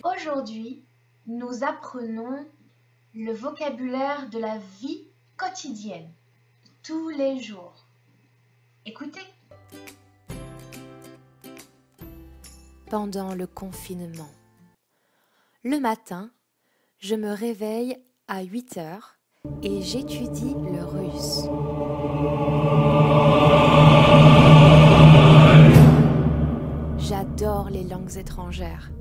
Aujourd'hui, nous apprenons le vocabulaire de la vie quotidienne, tous les jours. Écoutez. Pendant le confinement. Le matin, je me réveille à 8 heures et j'étudie le russe. J'adore les langues étrangères.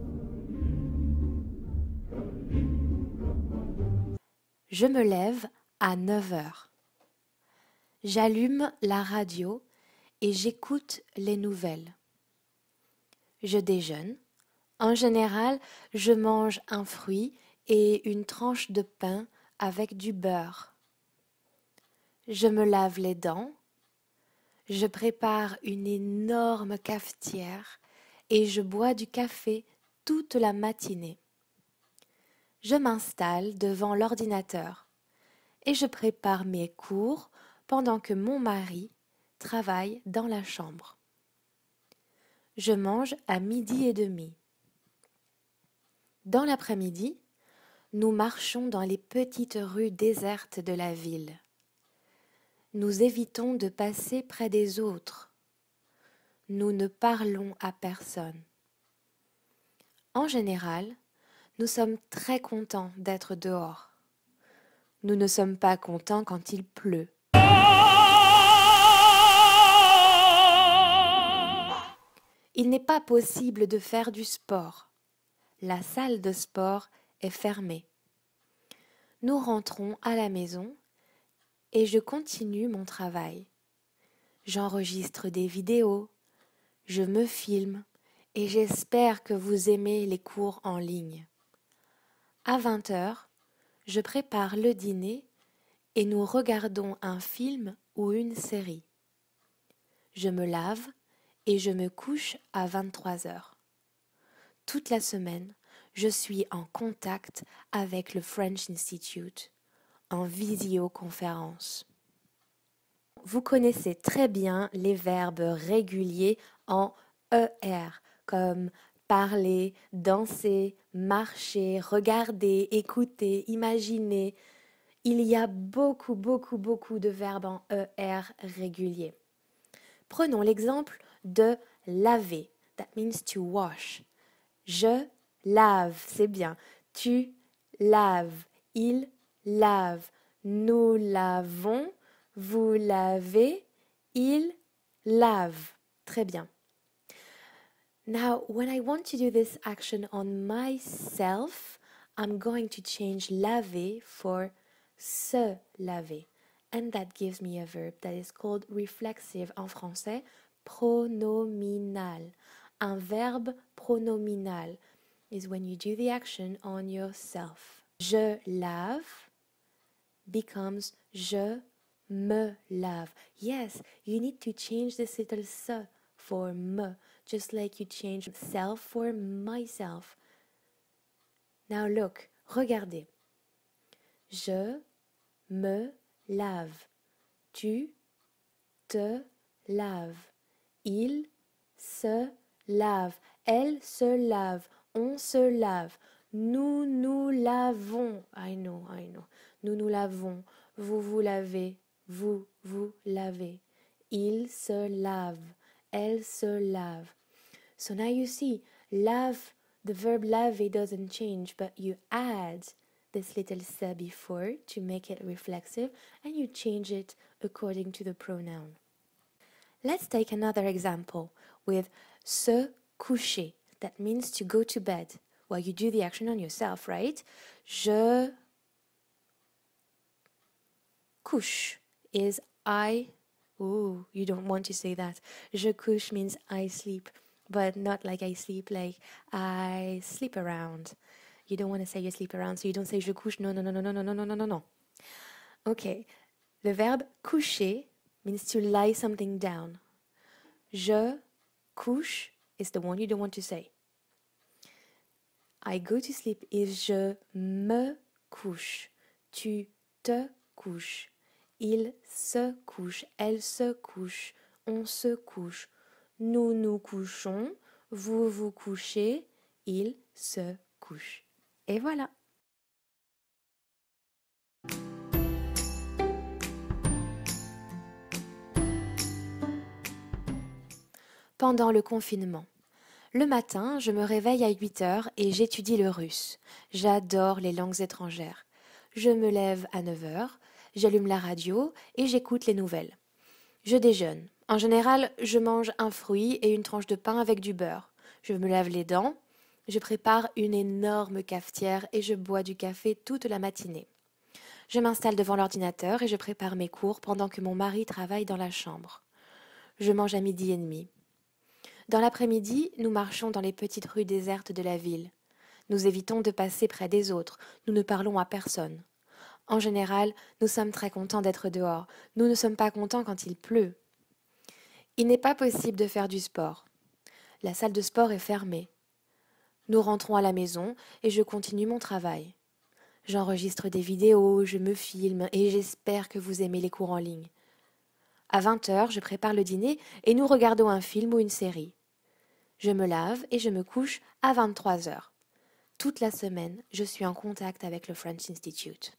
Je me lève à 9 heures. J'allume la radio et j'écoute les nouvelles. Je déjeune. En général, je mange un fruit et une tranche de pain avec du beurre. Je me lave les dents. Je prépare une énorme cafetière et je bois du café toute la matinée. Je m'installe devant l'ordinateur et je prépare mes cours pendant que mon mari travaille dans la chambre. Je mange à 12h30. Dans l'après-midi, nous marchons dans les petites rues désertes de la ville. Nous évitons de passer près des autres. Nous ne parlons à personne. En général, nous sommes très contents d'être dehors. Nous ne sommes pas contents quand il pleut. Il n'est pas possible de faire du sport. La salle de sport est fermée. Nous rentrons à la maison et je continue mon travail. J'enregistre des vidéos, je me filme et j'espère que vous aimez les cours en ligne. À 20 heures, je prépare le dîner et nous regardons un film ou une série. Je me lave et je me couche à 23 heures. Toute la semaine, je suis en contact avec le French Institute, en visioconférence. Vous connaissez très bien les verbes réguliers en ER, comme parler, danser, marcher, regarder, écouter, imaginer. Il y a beaucoup de verbes en ER réguliers. Prenons l'exemple de laver. That means to wash. Je lave, c'est bien. Tu laves, il lave, nous lavons, vous lavez, il lave. Très bien. Now, when I want to do this action on myself, I'm going to change laver for se laver. And that gives me a verb that is called reflexive en français, pronominal. Un verbe pronominal is when you do the action on yourself. Je lave becomes je me lave. Yes, you need to change this little se for me, just like you change self for myself. Now look, regardez. Je me lave. Tu te laves. Il se lave. Elle se lave. On se lave. Nous nous lavons. I know. Nous nous lavons. Vous vous lavez. Vous vous lavez. Il se lave. Elle se lave. So now you see, lave, the verb laver doesn't change, but you add this little se before to make it reflexive, and you change it according to the pronoun. Let's take another example with se coucher. That means to go to bed. Well, you do the action on yourself, right? Je couche is I. Ooh, you don't want to say that. Je couche means I sleep, but not like I sleep, like I sleep around. You don't want to say you sleep around, so you don't say je couche. No. Okay. Le verbe coucher means to lie something down. Je couche is the one you don't want to say. I go to sleep is je me couche. Tu te couches. Il se couche. Elle se couche. On se couche. Nous nous couchons. Vous vous couchez. Il se couche. Et voilà. Pendant le confinement. Le matin, je me réveille à 8 heures et j'étudie le russe. J'adore les langues étrangères. Je me lève à 9 heures, j'allume la radio et j'écoute les nouvelles. Je déjeune. En général, je mange un fruit et une tranche de pain avec du beurre. Je me lave les dents, je prépare une énorme cafetière et je bois du café toute la matinée. Je m'installe devant l'ordinateur et je prépare mes cours pendant que mon mari travaille dans la chambre. Je mange à 12h30. Dans l'après-midi, nous marchons dans les petites rues désertes de la ville. Nous évitons de passer près des autres, nous ne parlons à personne. En général, nous sommes très contents d'être dehors, nous ne sommes pas contents quand il pleut. Il n'est pas possible de faire du sport. La salle de sport est fermée. Nous rentrons à la maison et je continue mon travail. J'enregistre des vidéos, je me filme et j'espère que vous aimez les cours en ligne. À 20 heures, je prépare le dîner et nous regardons un film ou une série. Je me lave et je me couche à 23 heures. Toute la semaine, je suis en contact avec le French Institute.